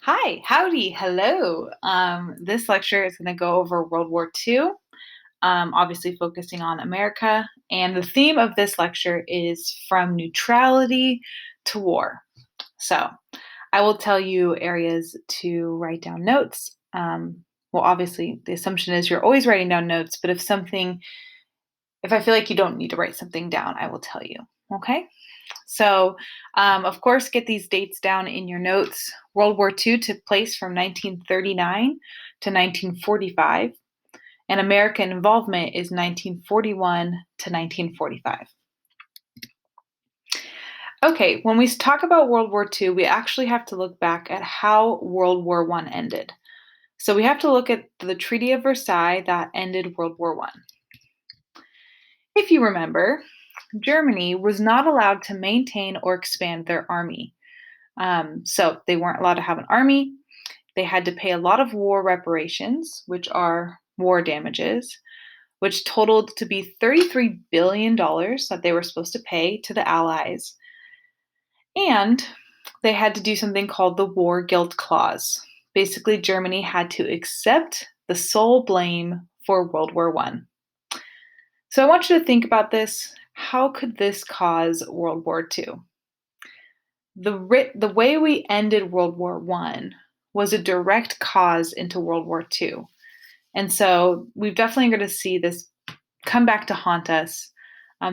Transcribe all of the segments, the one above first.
Hi, howdy, hello. This lecture is going to go over World War II, obviously focusing on America. And the theme of this lecture is from neutrality to war. So I will tell you areas to write down notes. Well, obviously, the assumption is you're always writing down notes, but if I feel like you don't need to write something down, I will tell you. Okay? So, of course, get these dates down in your notes. World War II took place from 1939 to 1945, and American involvement is 1941 to 1945. Okay, when we talk about World War II, we actually have to look back at how World War I ended. So we have to look at the Treaty of Versailles that ended World War I. If you remember, Germany was not allowed to maintain or expand their army. So they weren't allowed to have an army. They had to pay a lot of war reparations, which are war damages, which totaled to be $33 billion that they were supposed to pay to the Allies. And they had to do something called the War Guilt Clause. Basically, Germany had to accept the sole blame for World War I. So I want you to think about this. How could this cause World War II? The way we ended World War I was a direct cause into World War II. And so we've definitely going to see this come back to haunt us.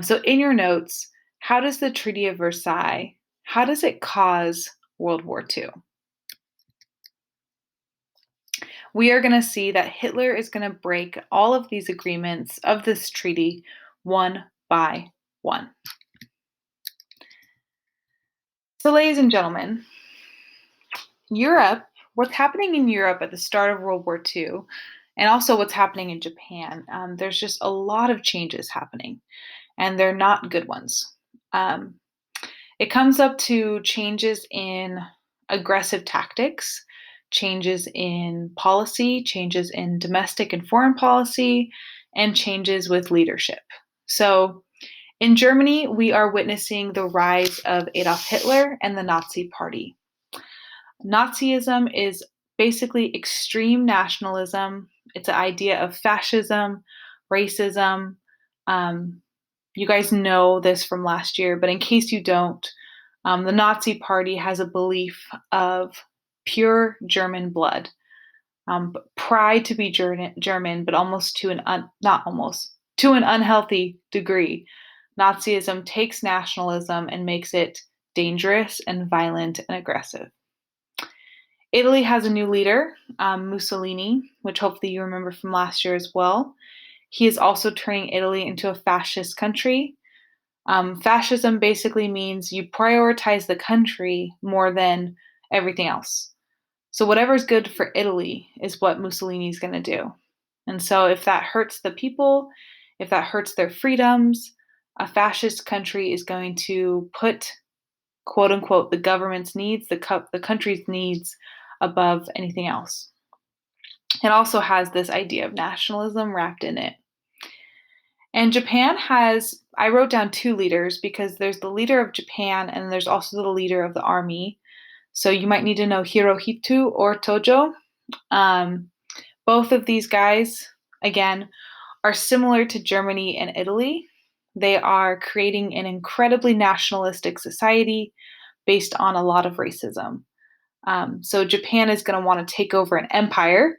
So in your notes, how does the Treaty of Versailles, how does it cause World War II? We are going to see that Hitler is going to break all of these agreements of this treaty one by one. So ladies and gentlemen, Europe, what's happening in Europe at the start of World War II, and also what's happening in Japan, there's just a lot of changes happening, and they're not good ones. It comes up to changes in aggressive tactics, changes in policy, changes in domestic and foreign policy, and changes with leadership. So in Germany, we are witnessing the rise of Adolf Hitler and the Nazi Party. Nazism is basically extreme nationalism. It's an idea of fascism, racism. You guys know this from last year, but in case you don't, the Nazi Party has a belief of pure German blood, pride to be German, but almost to not almost to an unhealthy degree. Nazism takes nationalism and makes it dangerous and violent and aggressive. Italy has a new leader, Mussolini, which hopefully you remember from last year as well. He is also turning Italy into a fascist country. Fascism basically means you prioritize the country more than everything else. So whatever's good for Italy is what Mussolini's going to do. And so if that hurts the people, if that hurts their freedoms, a fascist country is going to put, quote unquote, the government's needs, the country's needs above anything else. It also has this idea of nationalism wrapped in it. And Japan has, I wrote down two leaders because there's the leader of Japan and there's also the leader of the army. So you might need to know Hirohito or Tojo. Both of these guys, again, are similar to Germany and Italy. They are creating an incredibly nationalistic society based on a lot of racism. So Japan is going to want to take over an empire.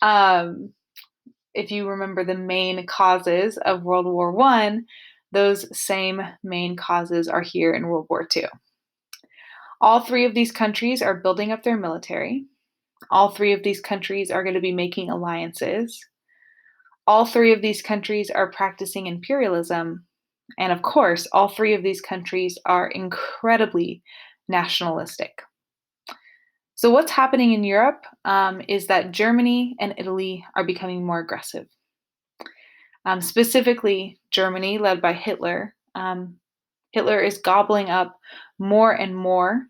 If you remember the main causes of World War I, those same main causes are here in World War II. All three of these countries are building up their military. All three of these countries are going to be making alliances. All three of these countries are practicing imperialism. And of course, all three of these countries are incredibly nationalistic. So what's happening in Europe is that Germany and Italy are becoming more aggressive. Specifically, Germany, led by Hitler. Hitler is gobbling up more and more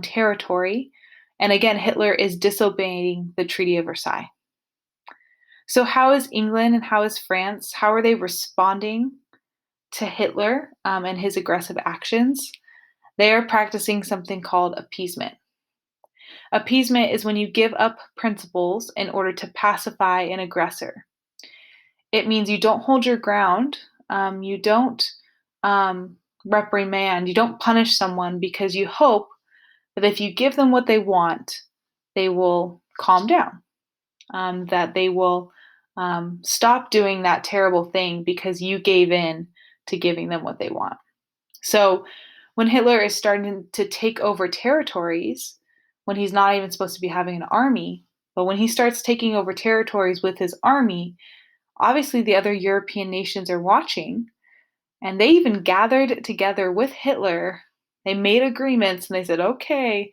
territory. And again, Hitler is disobeying the Treaty of Versailles. So how is England and how is France, how are they responding to Hitler and his aggressive actions? They are practicing something called appeasement. Appeasement is when you give up principles in order to pacify an aggressor. It means you don't hold your ground, you don't reprimand, you don't punish someone because you hope that if you give them what they want, they will calm down, that they will stop doing that terrible thing because you gave in to giving them what they want. So when Hitler is starting to take over territories, when he's not even supposed to be having an army, but when he starts taking over territories with his army, obviously the other European nations are watching, and they even gathered together with Hitler. They made agreements and they said, okay,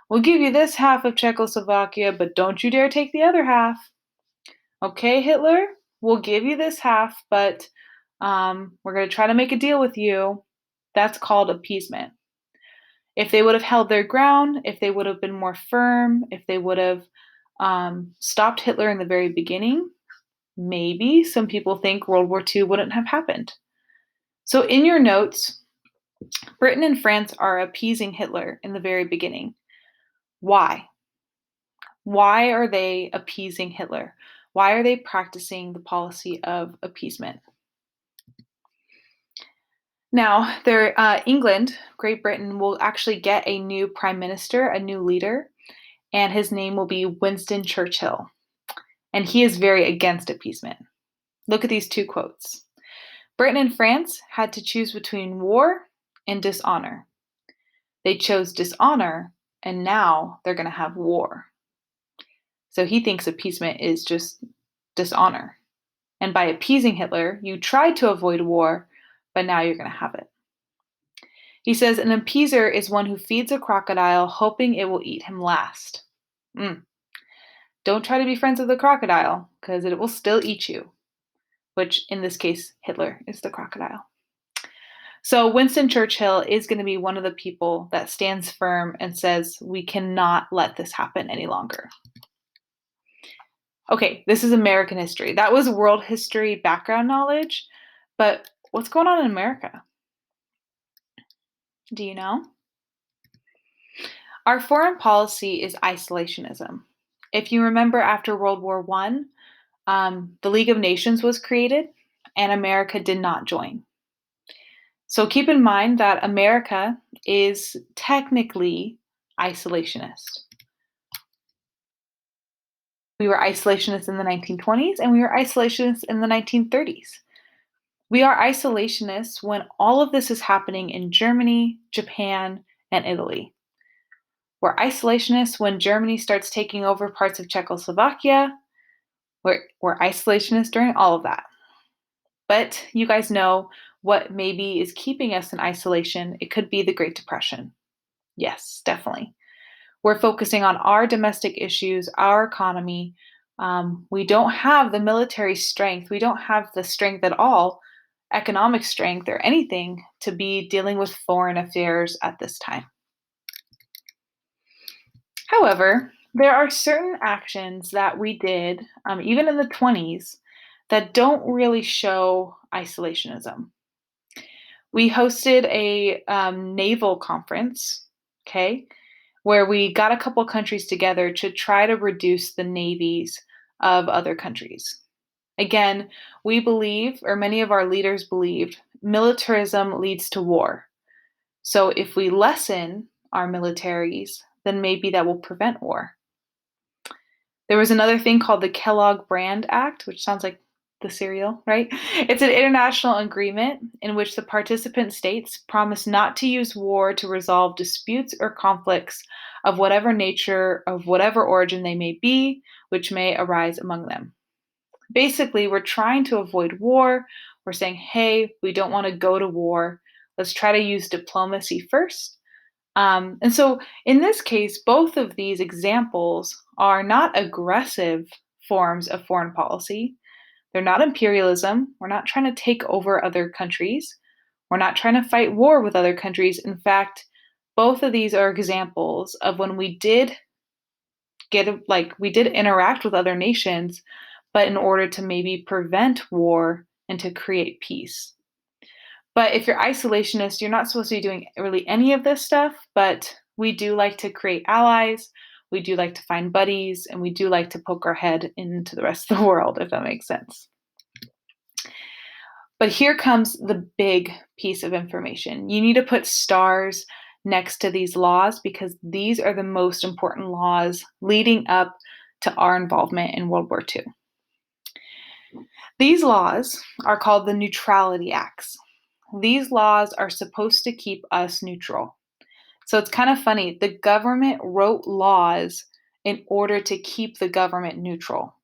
we'll give you this half of Czechoslovakia, but don't you dare take the other half. Okay, Hitler, we'll give you this half, but we're going to try to make a deal with you. That's called appeasement. If they would have held their ground, if they would have been more firm, if they would have stopped Hitler in the very beginning, maybe some people think World War II wouldn't have happened. So in your notes, Britain and France are appeasing Hitler in the very beginning. Why? Why are they appeasing Hitler? Why are they practicing the policy of appeasement? Now, England, Great Britain, will actually get a new prime minister, a new leader, and his name will be Winston Churchill. And he is very against appeasement. Look at these two quotes. Britain and France had to choose between war and dishonor. They chose dishonor, and now they're going to have war. So he thinks appeasement is just dishonor. And by appeasing Hitler, you tried to avoid war, but now you're going to have it. He says an appeaser is one who feeds a crocodile hoping it will eat him last. Don't try to be friends with the crocodile because it will still eat you, which in this case, Hitler is the crocodile. So Winston Churchill is going to be one of the people that stands firm and says, we cannot let this happen any longer. Okay, this is American history. That was world history background knowledge, but what's going on in America? Do you know? Our foreign policy is isolationism. If you remember after World War I, the League of Nations was created and America did not join. So keep in mind that America is technically isolationist. We were isolationists in the 1920s and we were isolationists in the 1930s. We are isolationists when all of this is happening in Germany, Japan, and Italy. We're isolationists when Germany starts taking over parts of Czechoslovakia. We're isolationists during all of that. But you guys know what maybe is keeping us in isolation. It could be the Great Depression. Yes, definitely. We're focusing on our domestic issues, our economy. We don't have the military strength. We don't have the strength at all, economic strength or anything, to be dealing with foreign affairs at this time. However, there are certain actions that we did, even in the 20s, that don't really show isolationism. We hosted a naval conference, okay, where we got a couple countries together to try to reduce the navies of other countries. Again, we believe, or many of our leaders believed, militarism leads to war. So if we lessen our militaries, then maybe that will prevent war. There was another thing called the Kellogg-Briand Act, which sounds like the cereal, right? It's an international agreement in which the participant states promise not to use war to resolve disputes or conflicts of whatever nature, of whatever origin they may be, which may arise among them. Basically, we're trying to avoid war. We're saying, hey, we don't want to go to war. Let's try to use diplomacy first. And so in this case, both of these examples are not aggressive forms of foreign policy. They're not imperialism. We're not trying to take over other countries. We're not trying to fight war with other countries. In fact, both of these are examples of when we did interact with other nations, but in order to maybe prevent war and to create peace. But if you're isolationist, you're not supposed to be doing really any of this stuff, but we do like to create allies. We do like to find buddies, and we do like to poke our head into the rest of the world, if that makes sense. But here comes the big piece of information. You need to put stars next to these laws because these are the most important laws leading up to our involvement in World War II. These laws are called the Neutrality Acts. These laws are supposed to keep us neutral. So it's kind of funny. The government wrote laws in order to keep the government neutral.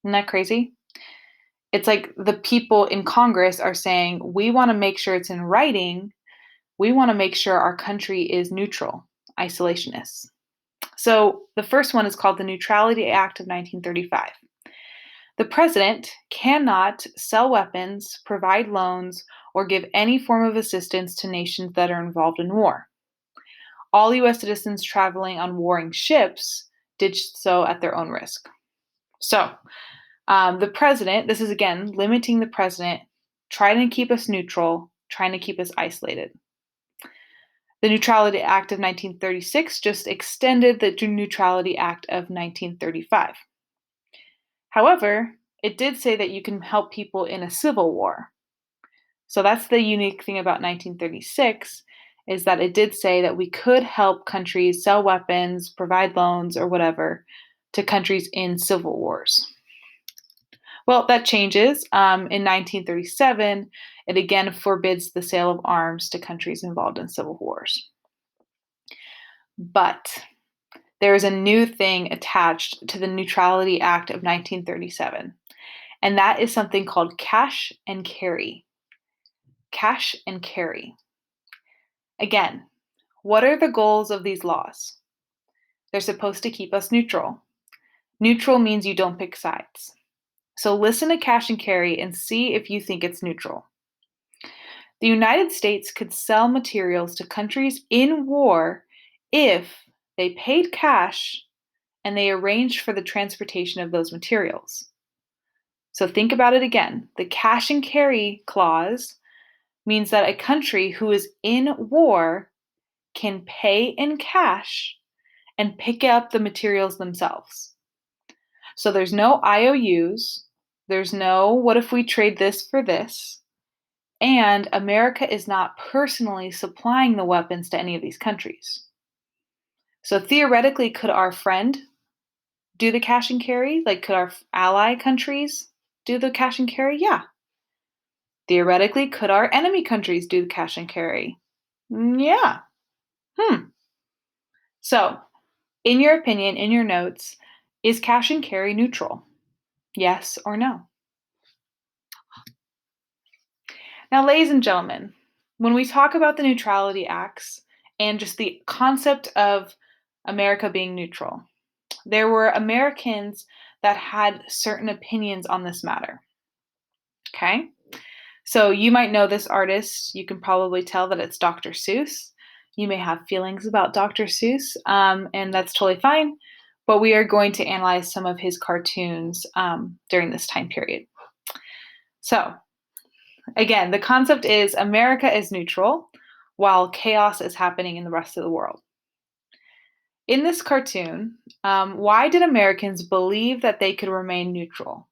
Isn't that crazy? It's like the people in Congress are saying, we want to make sure it's in writing. We want to make sure our country is neutral, isolationists. So the first one is called the Neutrality Act of 1935. The president cannot sell weapons, provide loans, or give any form of assistance to nations that are involved in war. All U.S. citizens traveling on warring ships did so at their own risk. So, the president, this is again limiting the president, trying to keep us neutral, trying to keep us isolated. The Neutrality Act of 1936 just extended the Neutrality Act of 1935. However, it did say that you can help people in a civil war. So that's the unique thing about 1936 is that it did say that we could help countries sell weapons, provide loans, or whatever to countries in civil wars. Well, that changes. In 1937, it again forbids the sale of arms to countries involved in civil wars. But there is a new thing attached to the Neutrality Act of 1937, and that is something called cash and carry. Cash and carry. Again, what are the goals of these laws? They're supposed to keep us neutral. Neutral means you don't pick sides. So listen to cash and carry and see if you think it's neutral. The United States could sell materials to countries in war if they paid cash and they arranged for the transportation of those materials. So think about it again. The cash and carry clause means that a country who is in war can pay in cash and pick up the materials themselves. So there's no IOUs, there's no what if we trade this for this, and America is not personally supplying the weapons to any of these countries. So theoretically, could our friend do the cash and carry? Like, could our ally countries do the cash and carry? Yeah. Theoretically, could our enemy countries do the cash and carry? Yeah. So, in your opinion, in your notes, is cash and carry neutral? Yes or no? Now, ladies and gentlemen, when we talk about the Neutrality Acts and just the concept of America being neutral, there were Americans that had certain opinions on this matter. Okay? So you might know this artist. You can probably tell that it's Dr. Seuss. You may have feelings about Dr. Seuss, and that's totally fine. But we are going to analyze some of his cartoons during this time period. So, again, the concept is America is neutral while chaos is happening in the rest of the world. In this cartoon, why did Americans believe that they could remain neutral?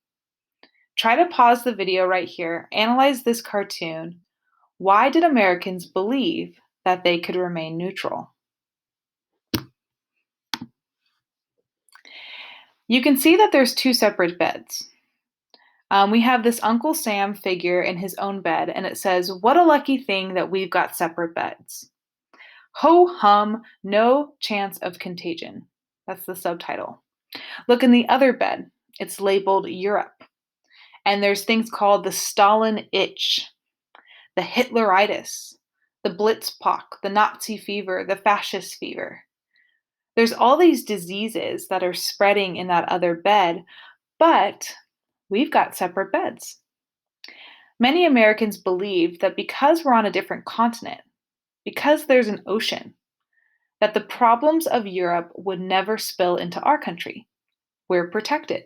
Try to pause the video right here, analyze this cartoon. Why did Americans believe that they could remain neutral? You can see that there's two separate beds. We have this Uncle Sam figure in his own bed, and it says, "What a lucky thing that we've got separate beds." Ho hum, no chance of contagion. That's the subtitle. Look in the other bed. It's labeled Europe. And there's things called the Stalin itch, the Hitleritis, the Blitzpock, the Nazi fever, the fascist fever. There's all these diseases that are spreading in that other bed, but we've got separate beds. Many Americans believe that because we're on a different continent, because there's an ocean, that the problems of Europe would never spill into our country. We're protected.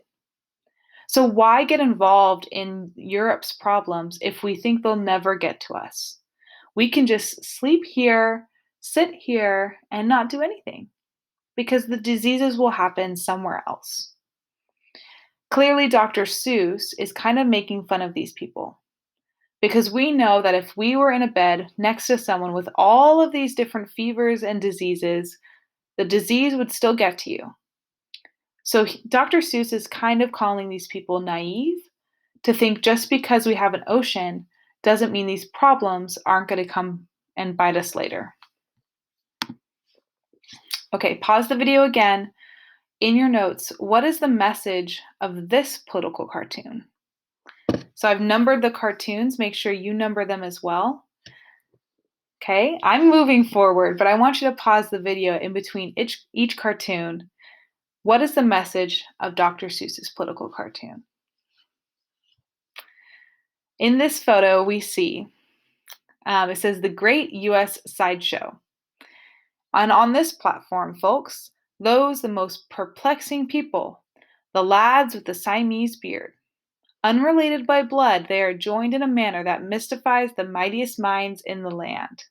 So why get involved in Europe's problems if we think they'll never get to us? We can just sleep here, sit here, and not do anything. because the diseases will happen somewhere else. Clearly, Dr. Seuss is kind of making fun of these people because we know that if we were in a bed next to someone with all of these different fevers and diseases, the disease would still get to you. So Dr. Seuss is kind of calling these people naive to think just because we have an ocean doesn't mean these problems aren't going to come and bite us later. Okay, pause the video again. In your notes, what is the message of this political cartoon? So I've numbered the cartoons. Make sure you number them as well. Okay, I'm moving forward, but I want you to pause the video in between each cartoon. What is the message of Dr. Seuss's political cartoon? In this photo, we see, it says the Great U.S. Sideshow. And on this platform, folks, the most perplexing people, the lads with the Siamese beard. Unrelated by blood, they are joined in a manner that mystifies the mightiest minds in the land.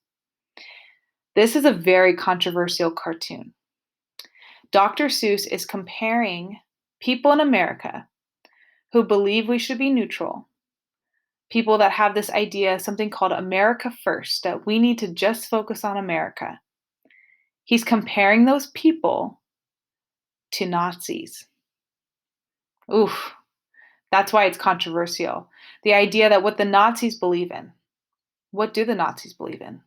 This is a very controversial cartoon. Dr. Seuss is comparing people in America who believe we should be neutral, people that have this idea, something called America First, that we need to just focus on America. He's comparing those people to Nazis. Oof, that's why it's controversial. The idea that what the Nazis believe in. What do the Nazis believe in?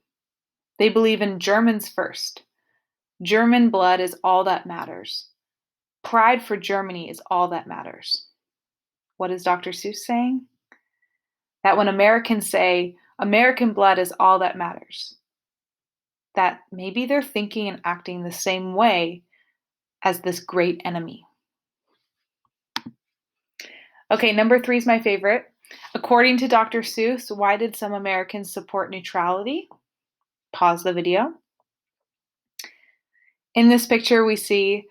They believe in Germans first. German blood is all that matters. Pride for Germany is all that matters. What is Dr. Seuss saying? That when Americans say American blood is all that matters, that maybe they're thinking and acting the same way as this great enemy. Okay, number 3 is my favorite. According to Dr. Seuss, why did some Americans support neutrality? Pause the video. In this picture, we see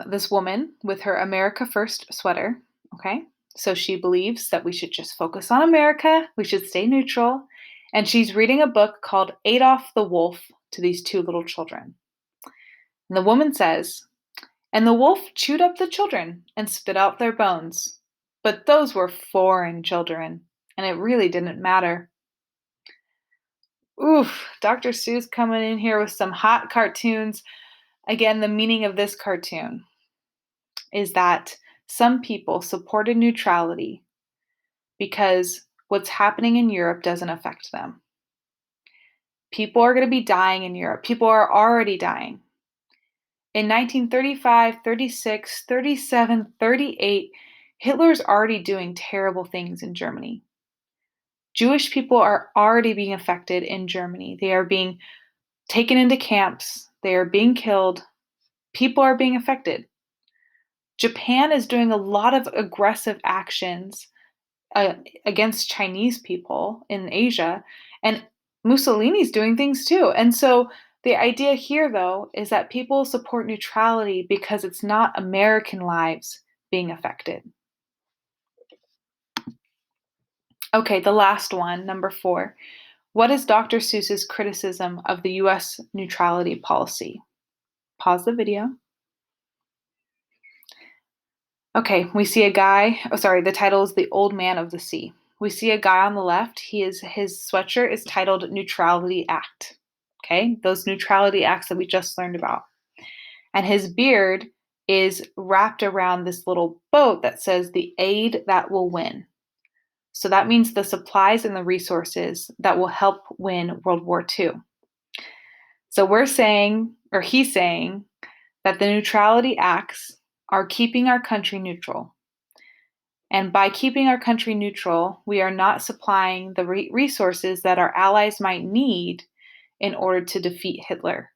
this woman with her America First sweater. Okay, so she believes that we should just focus on America, we should stay neutral, and she's reading a book called Adolf the Wolf to these 2 little children. And the woman says, "And the wolf chewed up the children and spit out their bones. But those were foreign children, and it really didn't matter." Oof, Dr. Seuss coming in here with some hot cartoons. Again, the meaning of this cartoon is that some people supported neutrality because what's happening in Europe doesn't affect them. People are going to be dying in Europe. People are already dying. In 1935, 36, 37, 38, Hitler's already doing terrible things in Germany. Jewish people are already being affected in Germany. They are being taken into camps. They are being killed. People are being affected. Japan is doing a lot of aggressive actions against Chinese people in Asia, and Mussolini's doing things too. And so the idea here, though, is that people support neutrality because it's not American lives being affected. Okay, the last one, number 4. What is Dr. Seuss's criticism of the U.S. neutrality policy? Pause the video. Okay, we see a guy, the title is The Old Man of the Sea. We see a guy on the left. His sweatshirt is titled Neutrality Act. Okay, those neutrality acts that we just learned about. And his beard is wrapped around this little boat that says the aid that will win. So that means the supplies and the resources that will help win World War II. So we're saying, or he's saying, that the neutrality acts are keeping our country neutral. And by keeping our country neutral, we are not supplying the resources that our allies might need in order to defeat Hitler.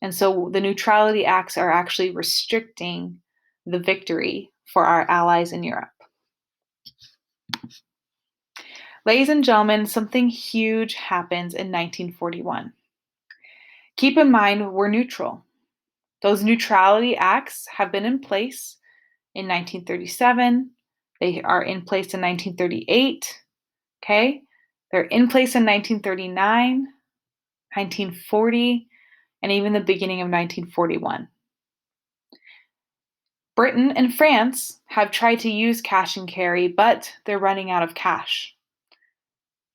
And so the neutrality acts are actually restricting the victory for our allies in Europe. Ladies and gentlemen, something huge happens in 1941. Keep in mind, we're neutral. Those neutrality acts have been in place in 1937. They are in place in 1938. Okay? They're in place in 1939, 1940. and even the beginning of 1941. Britain and France have tried to use cash and carry, but they're running out of cash.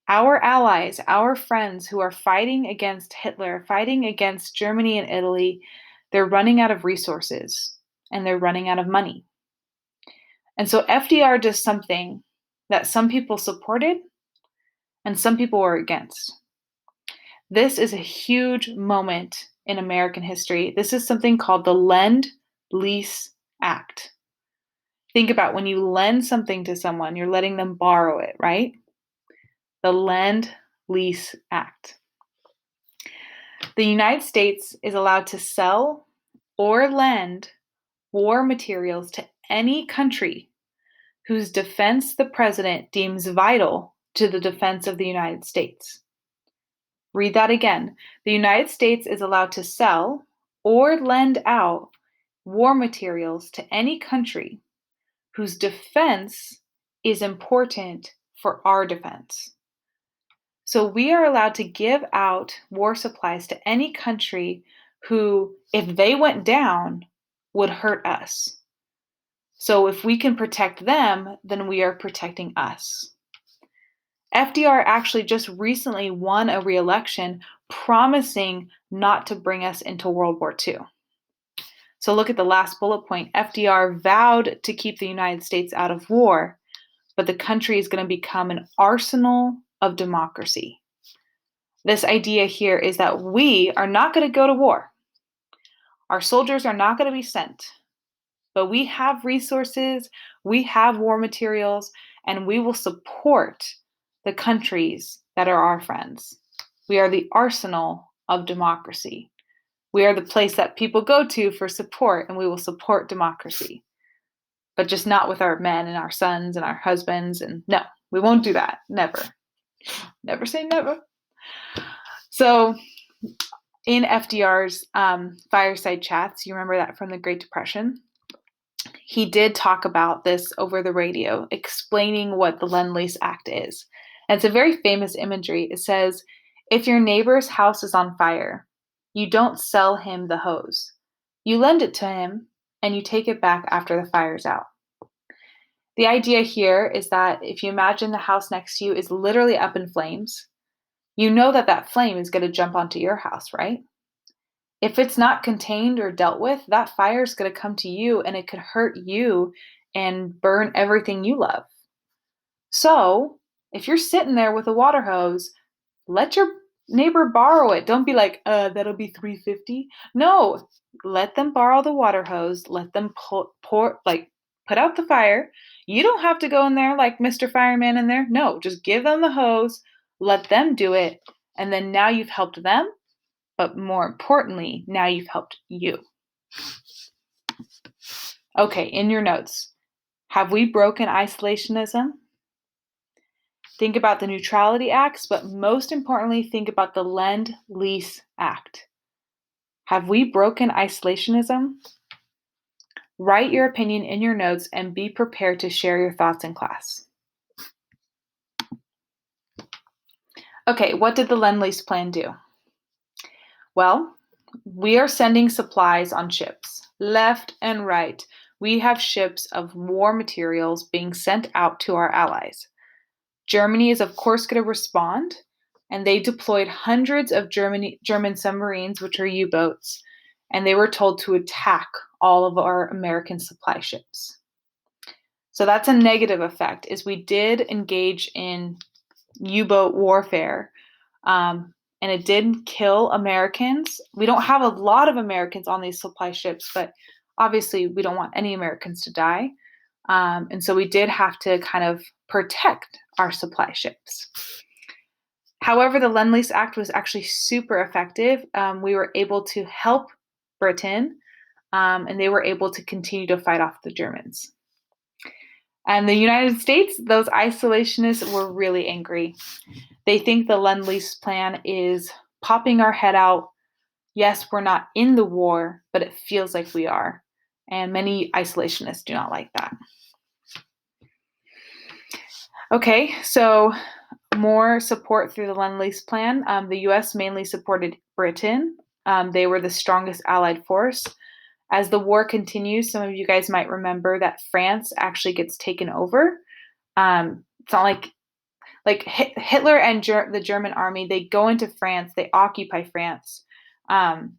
Our allies, our friends who are fighting against Hitler, fighting against Germany and Italy, they're running out of resources and they're running out of money. And so FDR does something that some people supported and some people were against. This is a huge moment in American history. This is something called the Lend-Lease Act. Think about when you lend something to someone, you're letting them borrow it, right? The Lend-Lease Act. The United States is allowed to sell or lend war materials to any country whose defense the president deems vital to the defense of the United States. Read that again. The United States is allowed to sell or lend out war materials to any country whose defense is important for our defense. So we are allowed to give out war supplies to any country who, if they went down, would hurt us. So if we can protect them, then we are protecting us. FDR actually just recently won a re-election promising not to bring us into World War II. So look at the last bullet point. FDR vowed to keep the United States out of war, but the country is going to become an arsenal of democracy. This idea here is that we are not going to go to war. Our soldiers are not going to be sent, but we have resources, we have war materials, and we will support the countries that are our friends. We are the arsenal of democracy. We are the place that people go to for support, and we will support democracy. But just not with our men and our sons and our husbands. And no, we won't do that. Never. Never say never. So in FDR's fireside chats, you remember that from the Great Depression? He did talk about this over the radio, explaining what the Lend-Lease Act is. And it's a very famous imagery. It says, if your neighbor's house is on fire, you don't sell him the hose. You lend it to him, and you take it back after the fire's out. The idea here is that if you imagine the house next to you is literally up in flames, you know that that flame is going to jump onto your house, right? If it's not contained or dealt with, that fire is going to come to you and it could hurt you and burn everything you love. So if you're sitting there with a water hose, let your neighbor borrow it. Don't be like, that'll be $3.50. No, let them borrow the water hose. Let them put out the fire. You don't have to go in there like Mr. Fireman in there. No, just give them the hose, let them do it, and then now you've helped them, but more importantly, now you've helped you. Okay, in your notes, have we broken isolationism? Think about the Neutrality Acts, but most importantly, think about the Lend-Lease Act. Have we broken isolationism? Write your opinion in your notes and be prepared to share your thoughts in class. Okay, what did the Lend-Lease plan do? Well, we are sending supplies on ships, left and right. We have ships of war materials being sent out to our allies. Germany is, of course, going to respond, and they deployed hundreds of German submarines, which are U-boats, and they were told to attack all of our American supply ships. So that's a negative effect, is we did engage in U-boat warfare, and it did kill Americans. We don't have a lot of Americans on these supply ships, but obviously we don't want any Americans to die. And so we did have to kind of protect our supply ships. However, the Lend-Lease Act was actually super effective. We were able to help Britain, and they were able to continue to fight off the Germans. And the United States, those isolationists were really angry. They think the Lend-Lease plan is popping our head out. Yes, we're not in the war, but it feels like we are. And many isolationists do not like that. Okay, so more support through the Lend-Lease plan. The U.S. mainly supported Britain, They were the strongest Allied force. As the war continues, some of you guys might remember that France actually gets taken over. It's not like Hitler and the German army, they go into France, they occupy France. And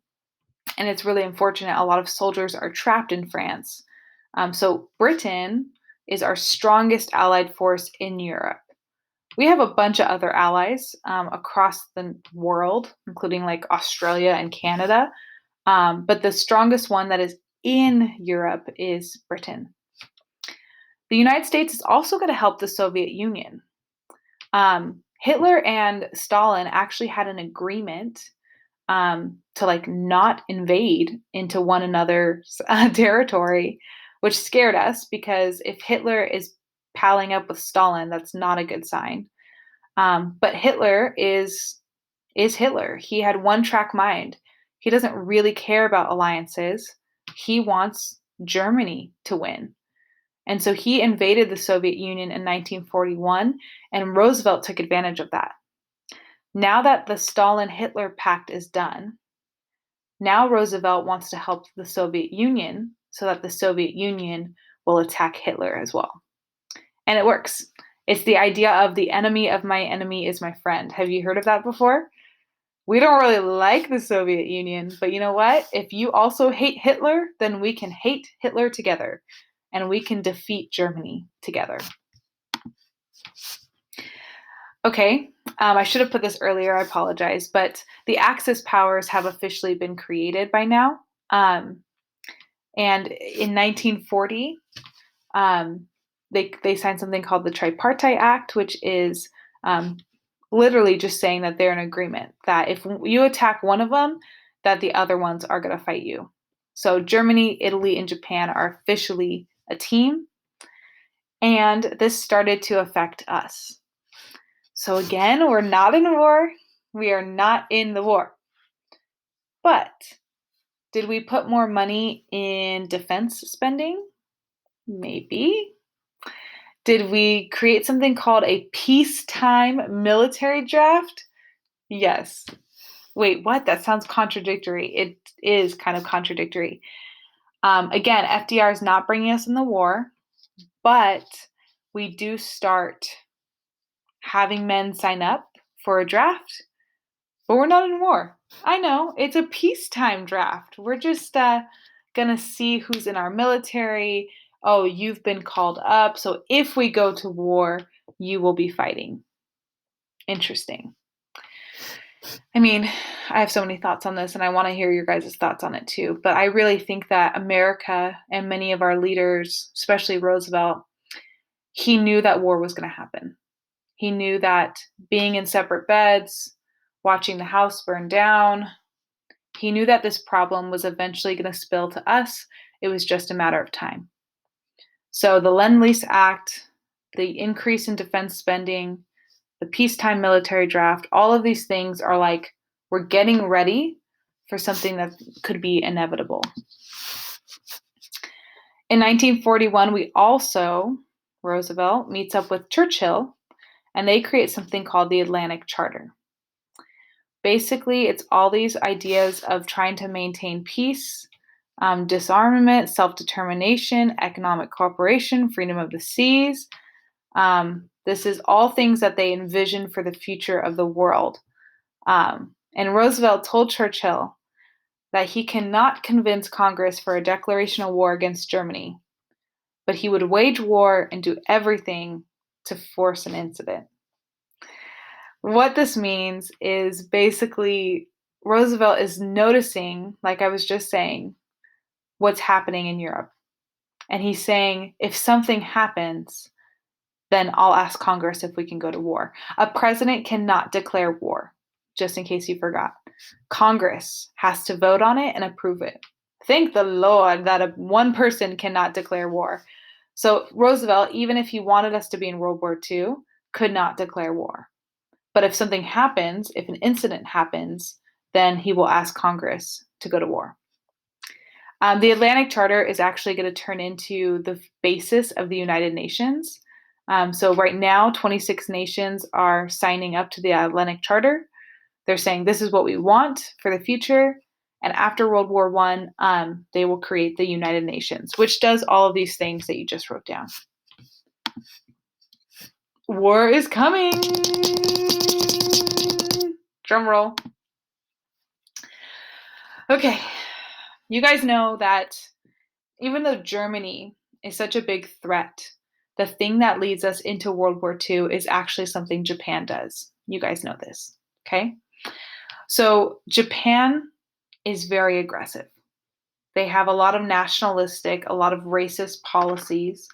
it's really unfortunate. A lot of soldiers are trapped in France. So Britain is our strongest allied force in Europe. We have a bunch of other allies across the world, including like Australia and Canada. But the strongest one that is in Europe is Britain. The United States is also going to help the Soviet Union. Hitler and Stalin actually had an agreement to like not invade into one another's territory, which scared us because if Hitler is palling up with Stalin, that's not a good sign. But Hitler is Hitler. He had one track mind. He doesn't really care about alliances. He wants Germany to win. And so he invaded the Soviet Union in 1941, and Roosevelt took advantage of that. Now that the Stalin-Hitler pact is done, now Roosevelt wants to help the Soviet Union so that the Soviet Union will attack Hitler as well. And it works. It's the idea of the enemy of my enemy is my friend. Have you heard of that before? We don't really like the Soviet Union, but you know what? If you also hate Hitler, then we can hate Hitler together and we can defeat Germany together. Okay, I should have put this earlier, I apologize, but the Axis powers have officially been created by now. And in 1940, they signed something called the Tripartite Act, which is literally just saying that they're in agreement that if you attack one of them, that the other ones are going to fight you. So Germany, Italy, and Japan are officially a team, and this started to affect us. So again, we're not in war. We are not in the war. But did we put more money in defense spending? Maybe. Did we create something called a peacetime military draft? Yes. Wait, what? That sounds contradictory. It is kind of contradictory. Again, FDR is not bringing us in the war, but we do start having men sign up for a draft, but we're not in war. I know, it's a peacetime draft. We're just going to see who's in our military. Oh, you've been called up, so if we go to war, you will be fighting. Interesting. I mean, I have so many thoughts on this, and I want to hear your guys' thoughts on it too. But I really think that America and many of our leaders, especially Roosevelt, he knew that war was going to happen. He knew that being in separate beds, watching the house burn down, he knew that this problem was eventually going to spill to us. It was just a matter of time. So the Lend-Lease Act, the increase in defense spending, the peacetime military draft, all of these things are like we're getting ready for something that could be inevitable. In 1941, Roosevelt meets up with Churchill, and they create something called the Atlantic Charter. Basically, it's all these ideas of trying to maintain peace, disarmament, self-determination, economic cooperation, freedom of the seas. This is all things that they envision for the future of the world. And Roosevelt told Churchill that he cannot convince Congress for a declaration of war against Germany, but he would wage war and do everything to force an incident. What this means is basically Roosevelt is noticing, like I was just saying, what's happening in Europe. And he's saying, if something happens, then I'll ask Congress if we can go to war. A president cannot declare war, just in case you forgot. Congress has to vote on it and approve it. Thank the Lord that one person cannot declare war. So Roosevelt, even if he wanted us to be in World War II, could not declare war. But if something happens, if an incident happens, then he will ask Congress to go to war. The Atlantic Charter is actually going to turn into the basis of the United Nations. So right now, 26 nations are signing up to the Atlantic Charter. They're saying this is what we want for the future. And after World War I, they will create the United Nations, which does all of these things that you just wrote down. War is coming. Drum roll. Okay, you guys know that even though Germany is such a big threat, the thing that leads us into World War II is actually something Japan does. You guys know this, okay? So Japan is very aggressive. They have a lot of nationalistic, a lot of racist policies,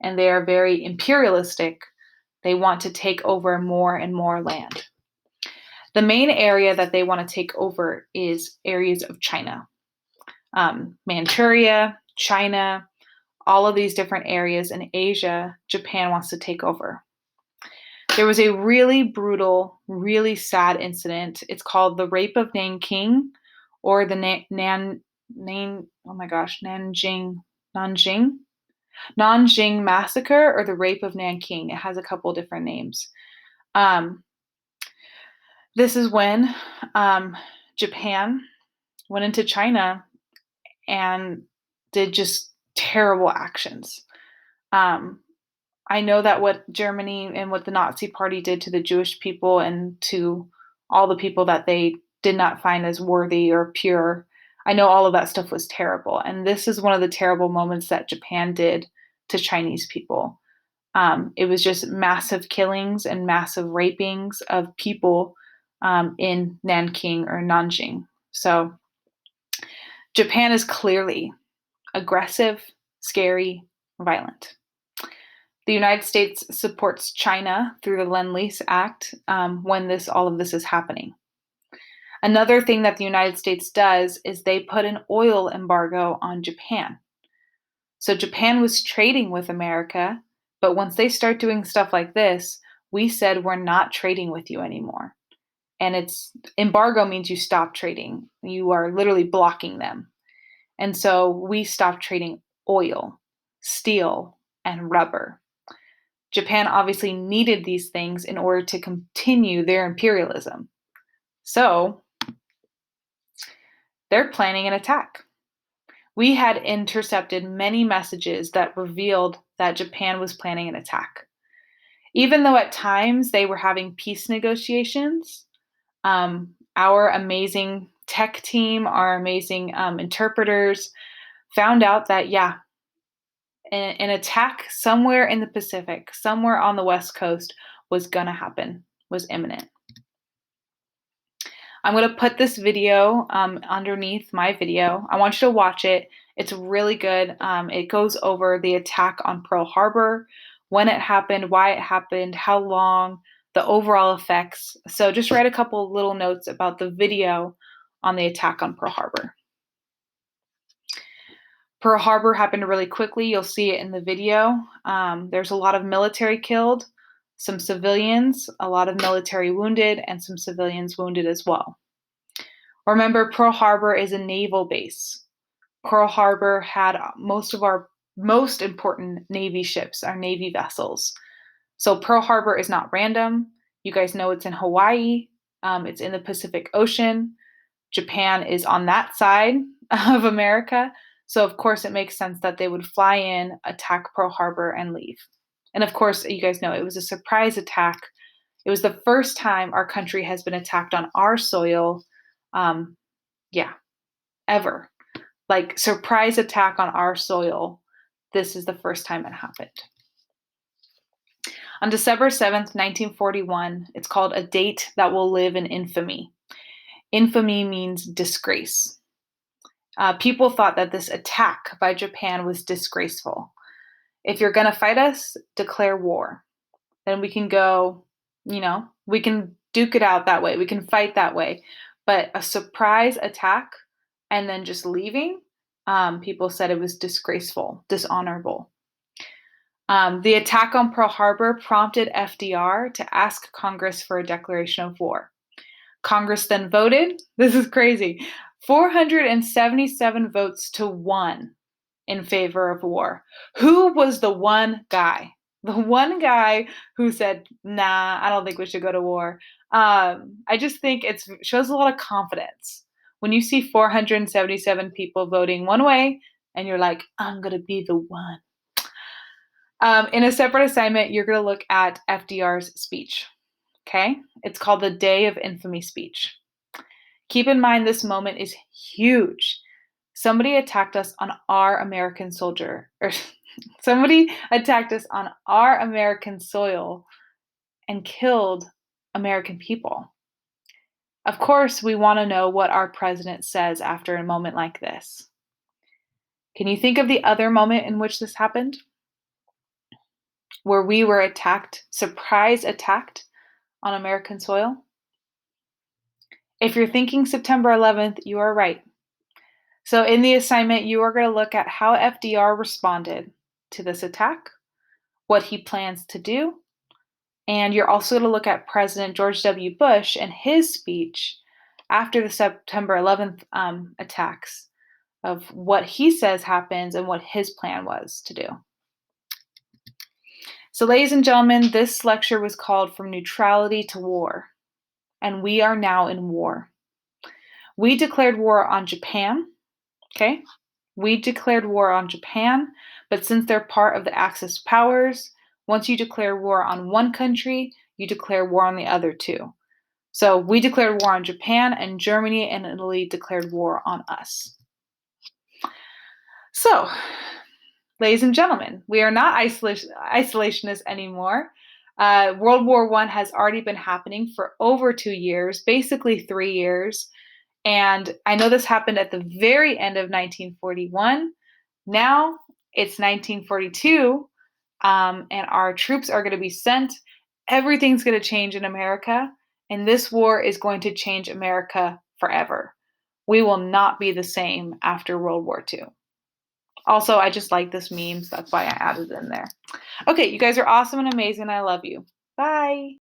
and they are very imperialistic. They want to take over more and more land. The main area that they want to take over is areas of China. Manchuria, China, all of these different areas in Asia, Japan wants to take over. There was a really brutal, really sad incident. It's called the Rape of Nanking, or the Nanjing Massacre, or the Rape of Nanking. It has a couple different names. This is when Japan went into China and did just terrible actions. I know that what Germany and what the Nazi Party did to the Jewish people and to all the people that they did not find as worthy or pure, I know all of that stuff was terrible. And this is one of the terrible moments that Japan did to Chinese people. It was just massive killings and massive rapings of people in Nanking or Nanjing. So Japan is clearly aggressive, scary, violent. The United States supports China through the Lend-Lease Act when all of this is happening. Another thing that the United States does is they put an oil embargo on Japan. So Japan was trading with America, but once they start doing stuff like this, we said we're not trading with you anymore. And embargo means you stop trading. You are literally blocking them. And so we stopped trading oil, steel, and rubber. Japan obviously needed these things in order to continue their imperialism. So they're planning an attack. We had intercepted many messages that revealed that Japan was planning an attack. Even though at times they were having peace negotiations, our amazing tech team, our amazing interpreters found out that, yeah, an attack somewhere in the Pacific, somewhere on the West Coast was going to happen, was imminent. I'm going to put this video underneath my video. I want you to watch it. It's really good. It goes over the attack on Pearl Harbor, when it happened, why it happened, how long, the overall effects. So just write a couple little notes about the video on the attack on Pearl Harbor. Pearl Harbor happened really quickly. You'll see it in the video. There's a lot of military killed, some civilians, a lot of military wounded, and some civilians wounded as well. Remember, Pearl Harbor is a naval base. Pearl Harbor had most of our most important Navy ships, our Navy vessels. So Pearl Harbor is not random. You guys know it's in Hawaii. It's in the Pacific Ocean. Japan is on that side of America. So of course it makes sense that they would fly in, attack Pearl Harbor, and leave. And of course, you guys know it was a surprise attack. It was the first time our country has been attacked on our soil, ever. Like, surprise attack on our soil. This is the first time it happened. On December 7th, 1941, it's called a date that will live in infamy. Infamy means disgrace. People thought that this attack by Japan was disgraceful. If you're going to fight us, declare war. Then we can go, we can duke it out that way. We can fight that way. But a surprise attack and then just leaving, people said it was disgraceful, dishonorable. The attack on Pearl Harbor prompted FDR to ask Congress for a declaration of war. Congress then voted, this is crazy, 477 votes to 1 in favor of war. Who was the one guy? The one guy who said, nah, I don't think we should go to war. I just think it shows a lot of confidence When you see 477 people voting one way, and you're like, I'm going to be the one. In a separate assignment, you're going to look at FDR's speech. Okay? It's called the Day of Infamy speech. Keep in mind this moment is huge. Somebody attacked us on our American soldier, or somebody attacked us on our American soil and killed American people. Of course, we want to know what our president says after a moment like this. Can you think of the other moment in which this happened? Where we were attacked, surprise attacked on American soil? If you're thinking September 11th, you are right. So in the assignment, you are going to look at how FDR responded to this attack, what he plans to do, and you're also going to look at President George W. Bush and his speech after the September 11th attacks, of what he says happens and what his plan was to do. So, ladies and gentlemen, this lecture was called From Neutrality to War, and we are now in war. We declared war on Japan, okay? We declared war on Japan, but since they're part of the Axis powers, once you declare war on one country, you declare war on the other too. So we declared war on Japan, and Germany and Italy declared war on us. So, ladies and gentlemen, we are not isolationists anymore. World War I has already been happening for over 2 years, basically 3 years. And I know this happened at the very end of 1941. Now it's 1942, and our troops are going to be sent. Everything's going to change in America, and this war is going to change America forever. We will not be the same after World War II. Also, I just like this meme, so that's why I added it in there. Okay, you guys are awesome and amazing. I love you. Bye.